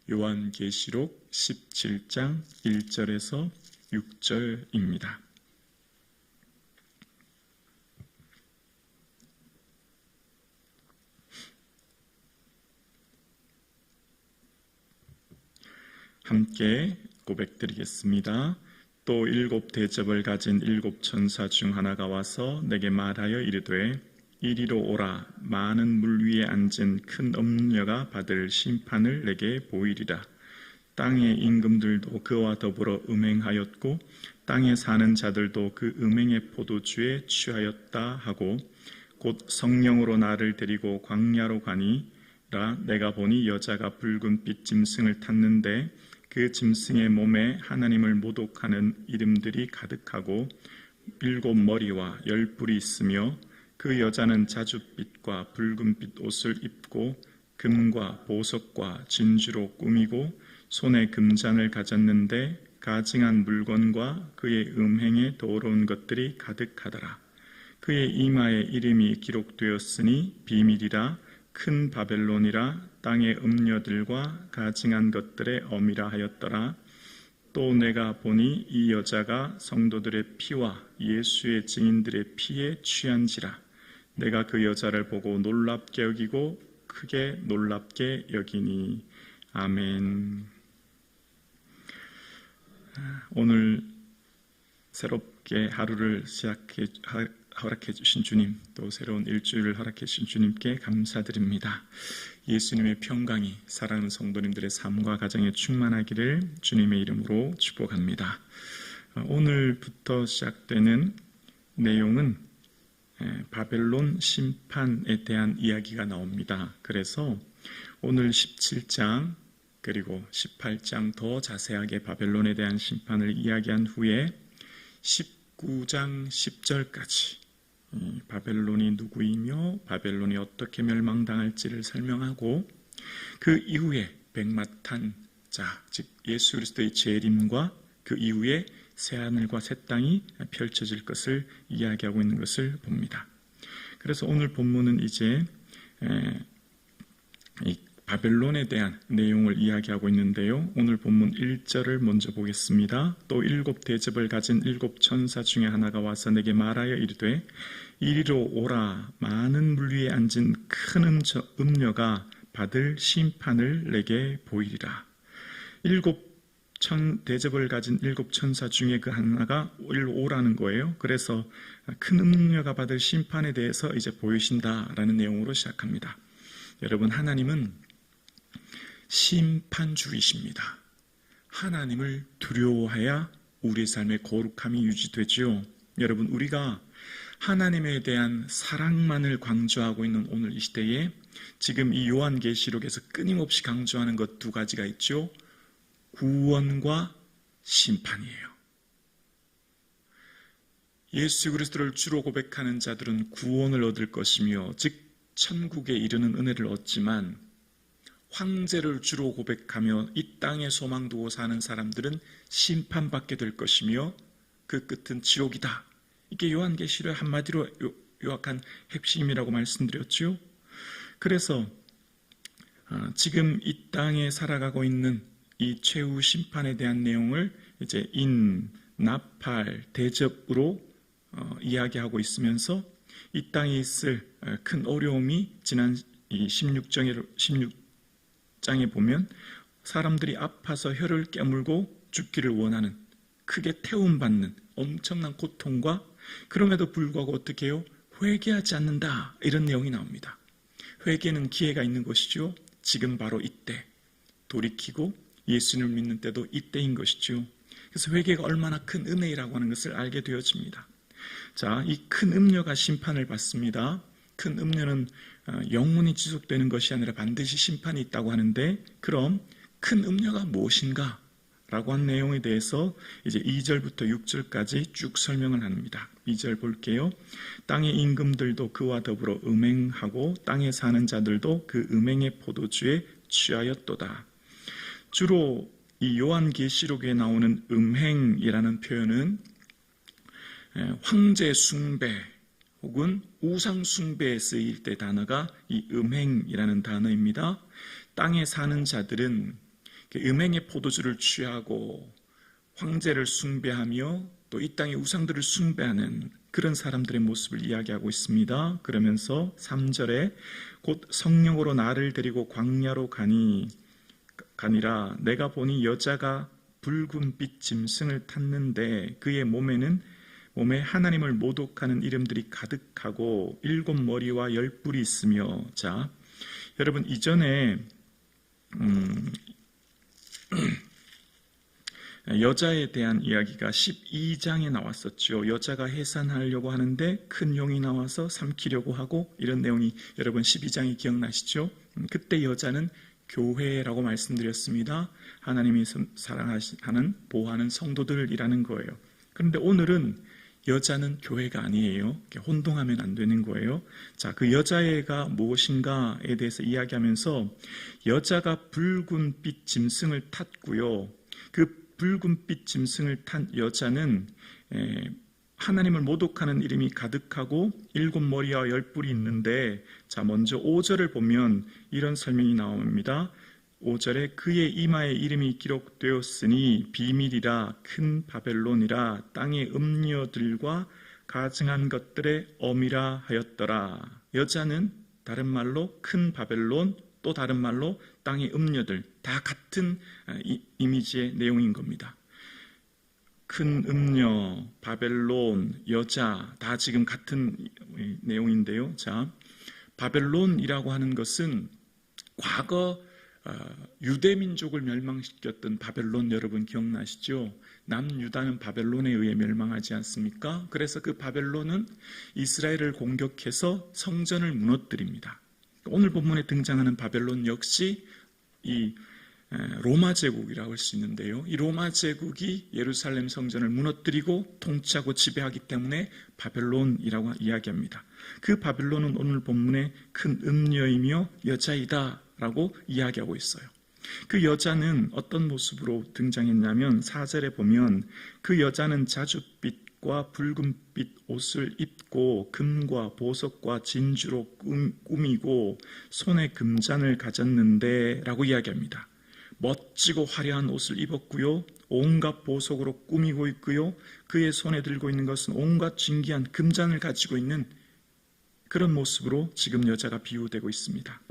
요한계시록 17장 1절에서 6절입니다. 함께 고백드리겠습니다. 또 7 대접을 가진 7 천사 중 하나가 와서 내게 말하여 이르되 이리로 오라. 많은 물 위에 앉은 큰 음녀가 받을 심판을 내게 보이리라. 땅의 임금들도 그와 더불어 음행하였고 땅에 사는 자들도 그 음행의 포도주에 취하였다 하고 곧 성령으로 나를 데리고 광야로 가니라. 내가 보니 여자가 붉은빛 짐승을 탔는데 그 짐승의 몸에 하나님을 모독하는 이름들이 가득하고 7 머리와 10뿔이 있으며 그 여자는 자줏빛과 붉은빛 옷을 입고 금과 보석과 진주로 꾸미고 손에 금잔을 가졌는데 가증한 물건과 그의 음행에 더러운 것들이 가득하더라. 그의 이마에 이름이 기록되었으니 비밀이라 큰 바벨론이라 땅의 음녀들과 가증한 것들의 어미라 하였더라. 또 내가 보니 이 여자가 성도들의 피와 예수의 증인들의 피에 취한지라. 내가 그 여자를 보고 놀랍게 여기고 크게 놀랍게 여기니. 아멘. 오늘 새롭게 하루를 허락해 주신 주님, 또 새로운 일주일을 허락해 주신 주님께 감사드립니다. 예수님의 평강이 사랑하는 성도님들의 삶과 가정에 충만하기를 주님의 이름으로 축복합니다. 오늘부터 시작되는 내용은 바벨론 심판에 대한 이야기가 나옵니다. 그래서 오늘 17장 그리고 18장 더 자세하게 바벨론에 대한 심판을 이야기한 후에 19장 10절까지 바벨론이 누구이며 바벨론이 어떻게 멸망당할지를 설명하고 그 이후에 백마탄 자, 즉 예수 그리스도의 재림과 그 이후에 새하늘과 새 땅이 펼쳐질 것을 이야기하고 있는 것을 봅니다. 그래서 오늘 본문은 이제 이 바벨론에 대한 내용을 이야기하고 있는데요. 오늘 본문 1절을 먼저 보겠습니다. 또 7 대접을 가진 7 천사 중에 하나가 와서 내게 말하여 이르되 이리로 오라. 많은 물 위에 앉은 큰 음녀가 받을 심판을 내게 보이리라. 7 대접을 가진 7 천사 중에 그 하나가 이리로 오라는 거예요. 그래서 큰 음녀가 받을 심판에 대해서 이제 보이신다라는 내용으로 시작합니다. 여러분, 하나님은 심판주이십니다. 하나님을 두려워해야 우리의 삶의 거룩함이 유지되지요. 여러분, 우리가 하나님에 대한 사랑만을 강조하고 있는 오늘 이 시대에 지금 이 요한계시록에서 끊임없이 강조하는 것 2가지가 있죠. 구원과 심판이에요. 예수 그리스도를 주로 고백하는 자들은 구원을 얻을 것이며 즉 천국에 이르는 은혜를 얻지만 황제를 주로 고백하며 이 땅에 소망 두고 사는 사람들은 심판받게 될 것이며 그 끝은 지옥이다. 이게 요한계시록의 한마디로 요약한 핵심이라고 말씀드렸죠. 그래서 지금 이 땅에 살아가고 있는 이 최후 심판에 대한 내용을 이제 나팔, 대접으로 이야기하고 있으면서 이 땅에 있을 큰 어려움이 지난 이 16장에 보면 사람들이 아파서 혀를 깨물고 죽기를 원하는, 크게 태움받는 엄청난 고통과 그럼에도 불구하고 어떻게 해요? 회개하지 않는다, 이런 내용이 나옵니다. 회개는 기회가 있는 것이죠. 지금 바로 이때 돌이키고 예수님을 믿는 때도 이때인 것이죠. 그래서 회개가 얼마나 큰 은혜라고 하는 것을 알게 되어집니다. 자, 이 큰 음녀가 심판을 받습니다. 큰 음녀는 영원히 지속되는 것이 아니라 반드시 심판이 있다고 하는데, 그럼 큰 음녀가 무엇인가? 라고 한 내용에 대해서 이제 2절부터 6절까지 쭉 설명을 합니다. 2절 볼게요. 땅의 임금들도 그와 더불어 음행하고 땅에 사는 자들도 그 음행의 포도주에 취하였도다. 주로 이 요한계시록에 나오는 음행이라는 표현은 황제 숭배 혹은 우상 숭배에 쓰일 때 단어가 이 음행이라는 단어입니다. 땅에 사는 자들은 음행의 포도주를 취하고 황제를 숭배하며 또 이 땅의 우상들을 숭배하는 그런 사람들의 모습을 이야기하고 있습니다. 그러면서 3절에 곧 성령으로 나를 데리고 광야로 가니라 내가 보니 여자가 붉은 빛 짐승을 탔는데 그의 몸에 하나님을 모독하는 이름들이 가득하고 7머리와 10뿔이 있으며. 자, 여러분 이전에 여자에 대한 이야기가 12장에 나왔었죠. 여자가 해산하려고 하는데 큰 용이 나와서 삼키려고 하고, 이런 내용이 여러분 12장이 기억나시죠? 그때 여자는 교회라고 말씀드렸습니다. 하나님이 사랑하는 보호하는 성도들이라는 거예요. 그런데 오늘은 여자는 교회가 아니에요. 혼동하면 안 되는 거예요. 자, 그 여자애가 무엇인가에 대해서 이야기하면서 여자가 붉은 빛 짐승을 탔고요. 그 붉은 빛 짐승을 탄 여자는 하나님을 모독하는 이름이 가득하고 7머리와 10뿔이 있는데, 자, 먼저 5절을 보면 이런 설명이 나옵니다. 5절에 그의 이마에 이름이 기록되었으니 비밀이라 큰 바벨론이라 땅의 음녀들과 가증한 것들의 어미라 하였더라. 여자는 다른 말로 큰 바벨론, 또 다른 말로 땅의 음녀들, 다 같은 이미지의 내용인 겁니다. 큰 음녀, 바벨론, 여자, 다 지금 같은 내용인데요. 자, 바벨론이라고 하는 것은 과거 유대민족을 멸망시켰던 바벨론, 여러분 기억나시죠? 남유다는 바벨론에 의해 멸망하지 않습니까? 그래서 그 바벨론은 이스라엘을 공격해서 성전을 무너뜨립니다. 오늘 본문에 등장하는 바벨론 역시 이 로마 제국이라고 할 수 있는데요. 이 로마 제국이 예루살렘 성전을 무너뜨리고 통치하고 지배하기 때문에 바벨론이라고 이야기합니다. 그 바벨론은 오늘 본문에 큰 음녀이며 여자이다 라고 이야기하고 있어요. 그 여자는 어떤 모습으로 등장했냐면 4절에 보면 그 여자는 자줏빛과 붉은빛 옷을 입고 금과 보석과 진주로 꾸미고 손에 금잔을 가졌는데 라고 이야기합니다. 멋지고 화려한 옷을 입었고요, 온갖 보석으로 꾸미고 있고요, 그의 손에 들고 있는 것은 온갖 진귀한 금잔을 가지고 있는 그런 모습으로 지금 여자가 비유되고 있습니다.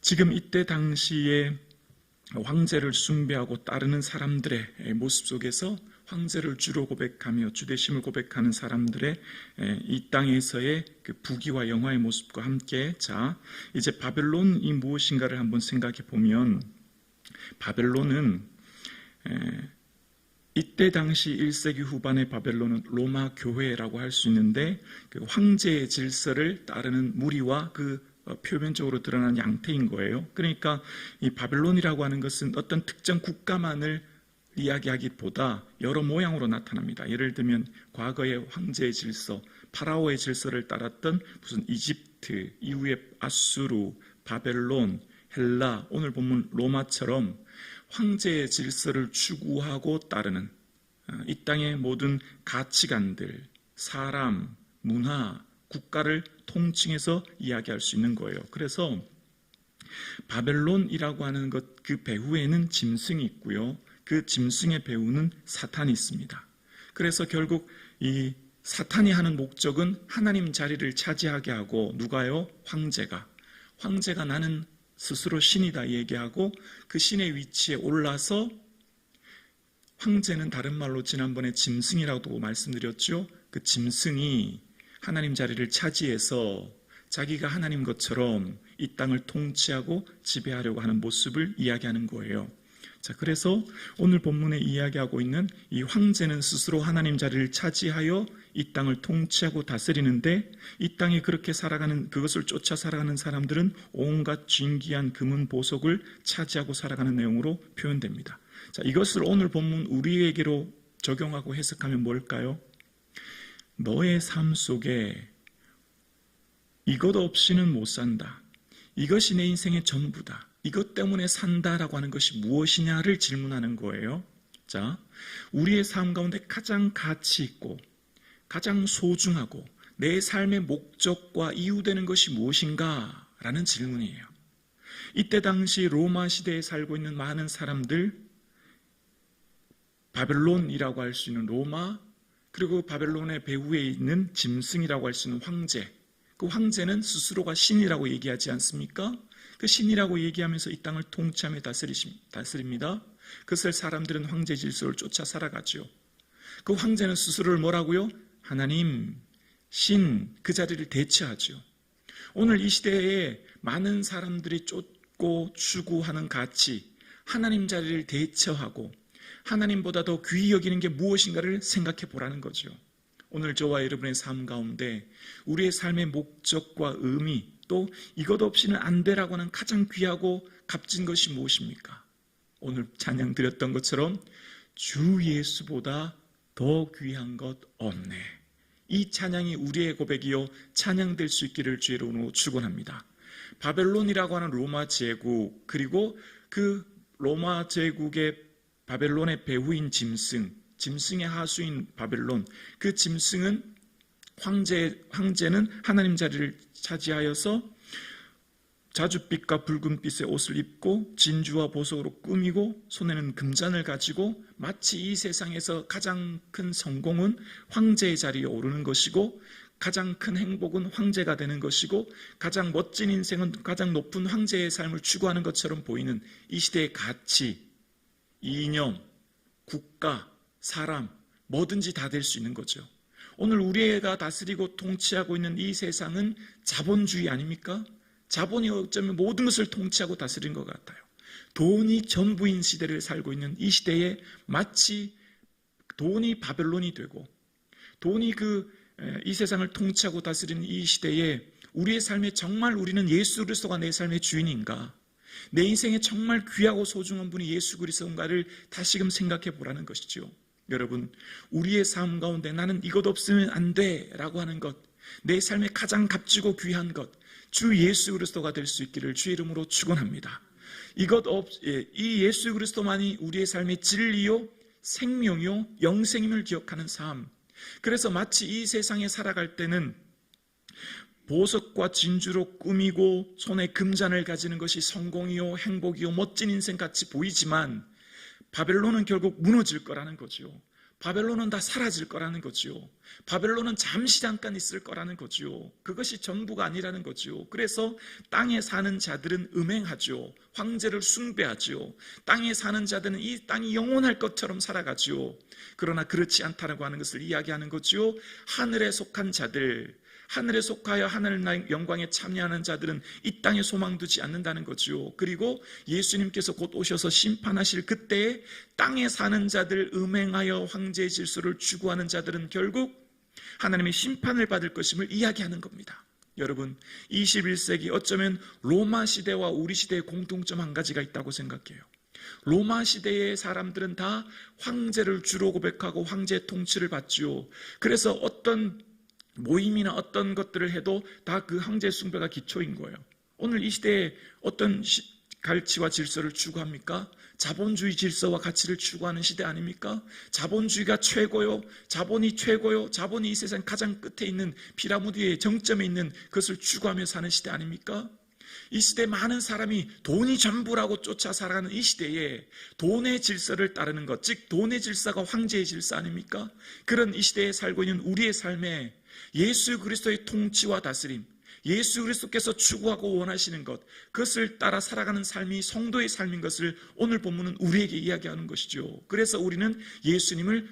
지금 이때 당시에 황제를 숭배하고 따르는 사람들의 모습 속에서 황제를 주로 고백하며 주대심을 고백하는 사람들의 이 땅에서의 그 부귀와 영화의 모습과 함께, 자, 이제 바벨론이 무엇인가를 한번 생각해 보면, 바벨론은 이때 당시 1세기 후반의 바벨론은 로마 교회라고 할 수 있는데, 그 황제의 질서를 따르는 무리와 그 표면적으로 드러나는 양태인 거예요. 그러니까 이 바벨론이라고 하는 것은 어떤 특정 국가만을 이야기하기보다 여러 모양으로 나타납니다. 예를 들면 과거의 황제의 질서, 파라오의 질서를 따랐던 무슨 이집트, 이후에 아수르, 바벨론, 헬라, 오늘 보면 로마처럼 황제의 질서를 추구하고 따르는 이 땅의 모든 가치관들, 사람, 문화, 국가를 통칭해서 이야기할 수 있는 거예요. 그래서 바벨론이라고 하는 것, 그 배후에는 짐승이 있고요, 그 짐승의 배후는 사탄이 있습니다. 그래서 결국 이 사탄이 하는 목적은 하나님 자리를 차지하게 하고, 누가요? 황제가 나는 스스로 신이다 얘기하고 그 신의 위치에 올라서, 황제는 다른 말로 지난번에 짐승이라고 말씀드렸죠. 그 짐승이 하나님 자리를 차지해서 자기가 하나님 것처럼 이 땅을 통치하고 지배하려고 하는 모습을 이야기하는 거예요. 자, 그래서 오늘 본문에 이야기하고 있는 이 황제는 스스로 하나님 자리를 차지하여 이 땅을 통치하고 다스리는데, 이 땅에 그렇게 살아가는, 그것을 쫓아 살아가는 사람들은 온갖 진귀한 금은 보석을 차지하고 살아가는 내용으로 표현됩니다. 자, 이것을 오늘 본문 우리에게로 적용하고 해석하면 뭘까요? 너의 삶 속에 이것 없이는 못 산다, 이것이 내 인생의 전부다, 이것 때문에 산다라고 하는 것이 무엇이냐를 질문하는 거예요. 자, 우리의 삶 가운데 가장 가치 있고 가장 소중하고 내 삶의 목적과 이유되는 것이 무엇인가 라는 질문이에요. 이때 당시 로마 시대에 살고 있는 많은 사람들, 바벨론이라고 할 수 있는 로마, 그리고 바벨론의 배후에 있는 짐승이라고 할 수 있는 황제, 그 황제는 스스로가 신이라고 얘기하지 않습니까? 그 신이라고 얘기하면서 이 땅을 통치하며 다스립니다. 그것을 사람들은 황제 질서를 쫓아 살아가죠. 그 황제는 스스로를 뭐라고요? 하나님, 신, 그 자리를 대체하죠. 오늘 이 시대에 많은 사람들이 쫓고 추구하는 가치, 하나님 자리를 대체하고 하나님보다 더 귀히 여기는 게 무엇인가를 생각해 보라는 거죠. 오늘 저와 여러분의 삶 가운데 우리의 삶의 목적과 의미, 또 이것 없이는 안 되라고 하는 가장 귀하고 값진 것이 무엇입니까? 오늘 찬양 드렸던 것처럼 주 예수보다 더 귀한 것 없네. 이 찬양이 우리의 고백이요 찬양될 수 있기를 주의 이름으로 축원합니다. 바벨론이라고 하는 로마 제국, 그리고 그 로마 제국의 바벨론의 배후인 짐승의 하수인 바벨론, 그 짐승은 황제는 하나님 자리를 차지하여서 자줏빛과 붉은빛의 옷을 입고 진주와 보석으로 꾸미고 손에는 금잔을 가지고 마치 이 세상에서 가장 큰 성공은 황제의 자리에 오르는 것이고 가장 큰 행복은 황제가 되는 것이고 가장 멋진 인생은 가장 높은 황제의 삶을 추구하는 것처럼 보이는 이 시대의 가치, 이념, 국가, 사람, 뭐든지 다 될 수 있는 거죠. 오늘 우리가 다스리고 통치하고 있는 이 세상은 자본주의 아닙니까? 자본이 어쩌면 모든 것을 통치하고 다스린 것 같아요. 돈이 전부인 시대를 살고 있는 이 시대에 마치 돈이 바벨론이 되고 돈이 이 세상을 통치하고 다스리는 이 시대에 우리의 삶에 정말 우리는 예수 그리스도가 내 삶의 주인인가? 내 인생에 정말 귀하고 소중한 분이 예수 그리스도인가를 다시금 생각해 보라는 것이죠. 여러분, 우리의 삶 가운데 나는 이것 없으면 안 돼 라고 하는 것, 내 삶에 가장 값지고 귀한 것, 주 예수 그리스도가 될 수 있기를 주의 이름으로 축원합니다. 이 예수 그리스도만이 우리의 삶의 진리요, 생명이요, 영생임을 기억하는 삶. 그래서 마치 이 세상에 살아갈 때는 보석과 진주로 꾸미고 손에 금잔을 가지는 것이 성공이요, 행복이요, 멋진 인생같이 보이지만 바벨론은 결국 무너질 거라는 거죠. 바벨론은 다 사라질 거라는 거죠. 바벨론은 잠시 잠깐 있을 거라는 거죠. 그것이 전부가 아니라는 거죠. 그래서 땅에 사는 자들은 음행하죠. 황제를 숭배하죠. 땅에 사는 자들은 이 땅이 영원할 것처럼 살아가죠. 그러나 그렇지 않다고 하는 것을 이야기하는 거죠. 하늘에 속한 자들, 하늘에 속하여 하늘 영광에 참여하는 자들은 이 땅에 소망 두지 않는다는 거죠. 그리고 예수님께서 곧 오셔서 심판하실 그때에 땅에 사는 자들, 음행하여 황제의 질서를 추구하는 자들은 결국 하나님의 심판을 받을 것임을 이야기하는 겁니다. 여러분, 21세기 어쩌면 로마 시대와 우리 시대의 공통점 한 가지가 있다고 생각해요. 로마 시대의 사람들은 다 황제를 주로 고백하고 황제의 통치를 받죠. 그래서 어떤 모임이나 어떤 것들을 해도 다 그 황제 숭배가 기초인 거예요. 오늘 이 시대에 어떤 가치와 질서를 추구합니까? 자본주의 질서와 가치를 추구하는 시대 아닙니까? 자본주의가 최고요, 자본이 최고요, 자본이 이 세상 가장 끝에 있는 피라미드의 정점에 있는 것을 추구하며 사는 시대 아닙니까? 이 시대 많은 사람이 돈이 전부라고 쫓아 살아가는 이 시대에 돈의 질서를 따르는 것, 즉 돈의 질서가 황제의 질서 아닙니까? 그런 이 시대에 살고 있는 우리의 삶에 예수 그리스도의 통치와 다스림, 예수 그리스도께서 추구하고 원하시는 것, 그것을 따라 살아가는 삶이 성도의 삶인 것을 오늘 본문은 우리에게 이야기하는 것이죠. 그래서 우리는 예수님을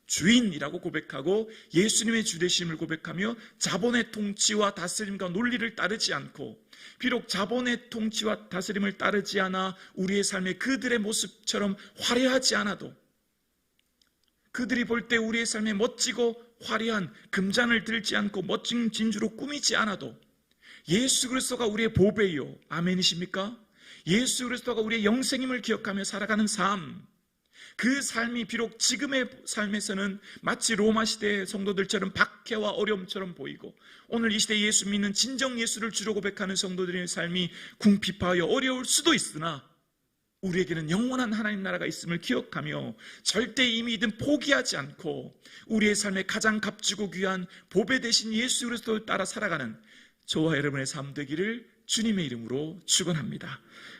주인이라고 고백하고 예수님의 주되심을 고백하며 자본의 통치와 다스림과 논리를 따르지 않고, 비록 자본의 통치와 다스림을 따르지 않아 우리의 삶에 그들의 모습처럼 화려하지 않아도, 그들이 볼 때 우리의 삶에 멋지고 화려한 금잔을 들지 않고 멋진 진주로 꾸미지 않아도 예수 그리스도가 우리의 보배요, 아멘이십니까? 예수 그리스도가 우리의 영생임을 기억하며 살아가는 삶, 그 삶이 비록 지금의 삶에서는 마치 로마 시대의 성도들처럼 박해와 어려움처럼 보이고, 오늘 이 시대에 예수 믿는 진정 예수를 주로 고백하는 성도들의 삶이 궁핍하여 어려울 수도 있으나 우리에게는 영원한 하나님 나라가 있음을 기억하며 절대 이 믿음 포기하지 않고 우리의 삶에 가장 값지고 귀한 보배 되신 예수 그리스도를 따라 살아가는 저와 여러분의 삶 되기를 주님의 이름으로 축원합니다.